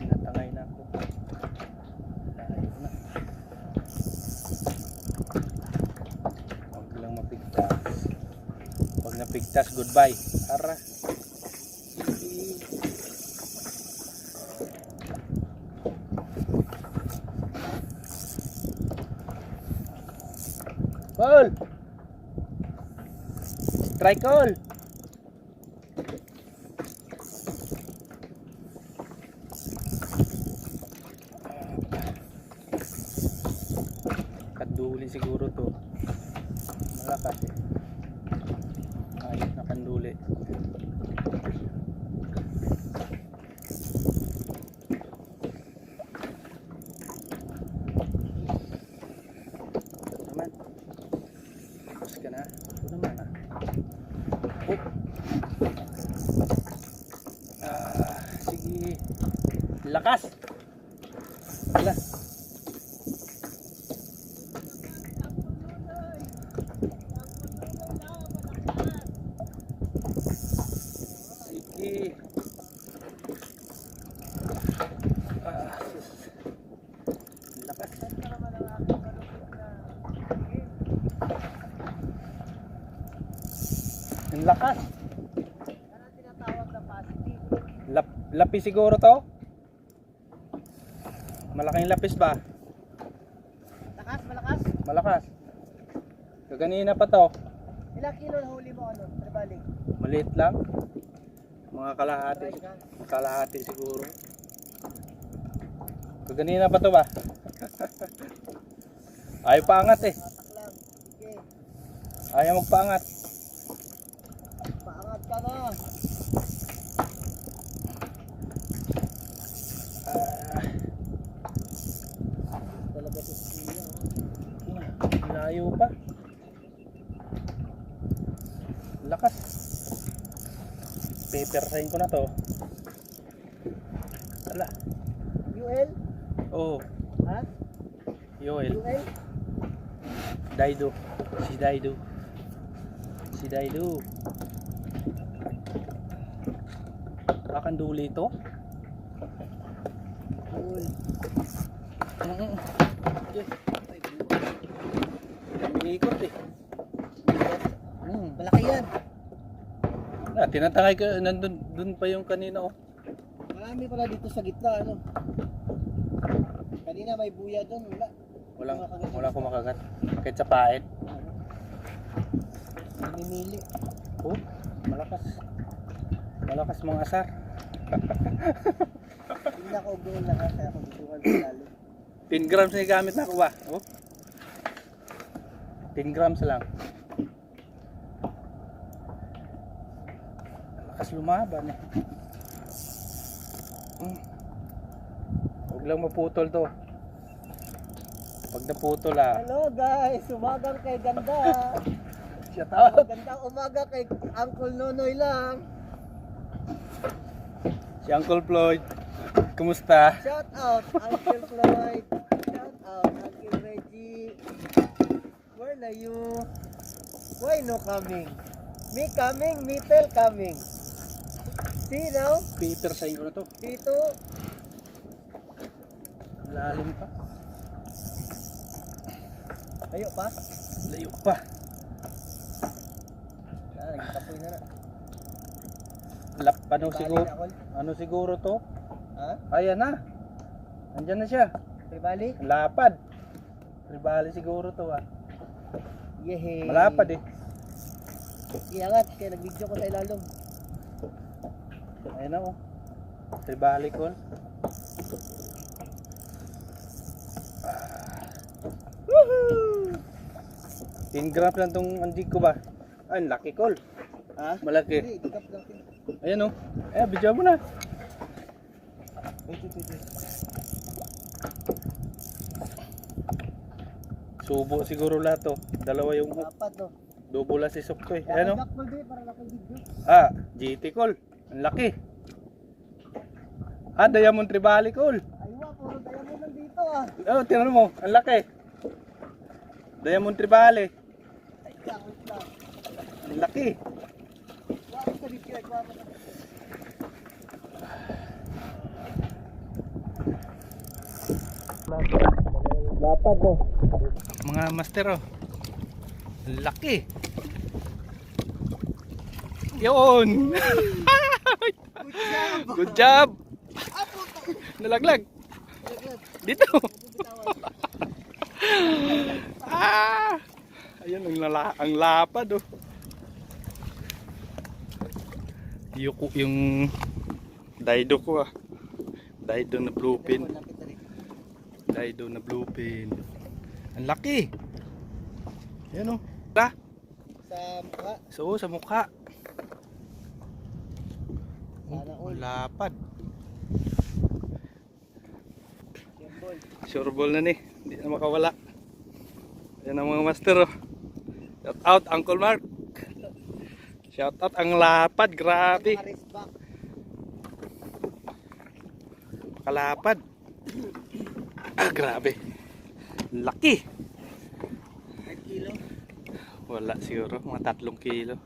Natangay na ako. Layo na. Huwag lang mapigtas. Pag napigtas, goodbye. Tara. Call! Strike call! Kanduli siguro to. Malakas eh. Ayos na kanduli. Naman. Tapos ka na. Ito naman ah. Oh. Sige. Lakas. Wala. Sige. Lakas. Ang lakas. Ano tinatawag na positive? Lapis siguro to? Malaking lapis ba? Lakas, malakas. Malakas. Kaganina pa to. Ilang kilo na huli mo ano? Tribalik. Maliit lang. Mga kalahati. Try ka. Kalahati siguro. Kaganina pa to ba? Ayaw paangat eh. Tatak lang. Sige. Ayaw magpaangat. Paangat ka na. Talaga ito siya. Layo pa. Lakas. Paper sign ko na to. Wala. UL? Oh, Ha? Yoel. UL? Daido. Si Daido. Si Daido. Kakanduli to. UL. Okay. Umiikot eh. Malaki yan. Tinatangay ka. Dun pa yung kanina oh. Marami pala dito sa gitna ano. Kanina may buya doon. Wala. Wala kumakagat. Kahit sa paet. Namimili. Oh, malakas. Malakas mga asar. Hindi na ako doon lahat. Kaya ako dito ka lalo. 10 grams na gamit na ako ba? Oh. 10 grams lang. Lakas lumaban eh. Huwag lang maputol to. Pag naputol Hello guys, umagang kay ganda. Shout out. Gandang umaga kay Uncle Nonoy lang. Si Uncle Floyd. Kumusta? Shout out Uncle Floyd. Shout out Uncle Reggie. Where are you? Why no coming? Me coming, me tell coming. See now? Peter sa inyo na to. Dito. Lalim pa. Ayo pa. Layo pa. Nagtapoy na na. Ano siguro? Bali na, Col. Ano siguro to? Ha? Ayan na. Andyan na siya. Tribali? Lapad. Ribali siguro to ah. Yehey. Malapad eh. Iangat, kaya nag-video ko sa ilalong. Ayan na oh. Ribali ko. Woohoo! 10 grams lang tong andig ko ba? Ay, laki call. Ha? Malaki. Hindi, dikap natin. Ayan oh. Eh, video mo na. Wait. Subo siguro lahat to. Dalawa yung Dapat no. double la si Sok ko eh. Ayan oh. Dakpol din para laki video. Ah, GT call. Ang laki. Ah, Diamond Tribali call. Aywa, puro diamond nandito ah. Oh, tingnan mo. Ang laki. Diamond Tribali. Ay, wait lang. Ang laki. Wala sa video, wala mo. Dapat oh. Mga master oh. Laki. Yun. Good job. Good job. Apo to. Nalaglag. Laglag. Dito. Ayun ang lapad oh. Yung daido ko ah. Daido na bluefin. Daido na bluefin. Ang laki. Ayan oh. Sa mukha. So sa mukha. Sana all. Ang lapad. Symbol. Sure ball na ni. Hindi na makawala. Ayan ang mga master oh. Shout out Uncle Mark. Shout out ang lapad. Grabe. Back. Kalapad. Grabe. Laki. 5 kilo. Wala siguro. Mga 3 kilo.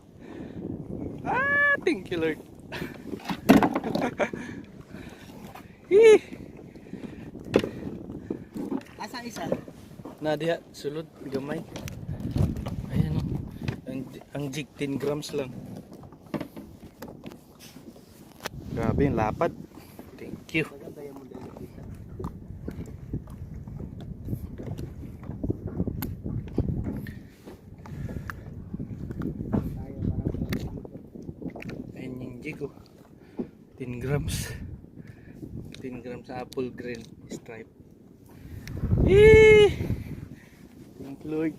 Thank you Lord. Asa isa? Nadia, sulod. Gamay. Ayan o. Ang jig 10 grams lang. Grabe yung lapad. Thank you. Maganda yung muna yung kita. Tayo parang Ayan yung jig oh. 10 grams. 10 grams apple green stripe. Thank you Lord.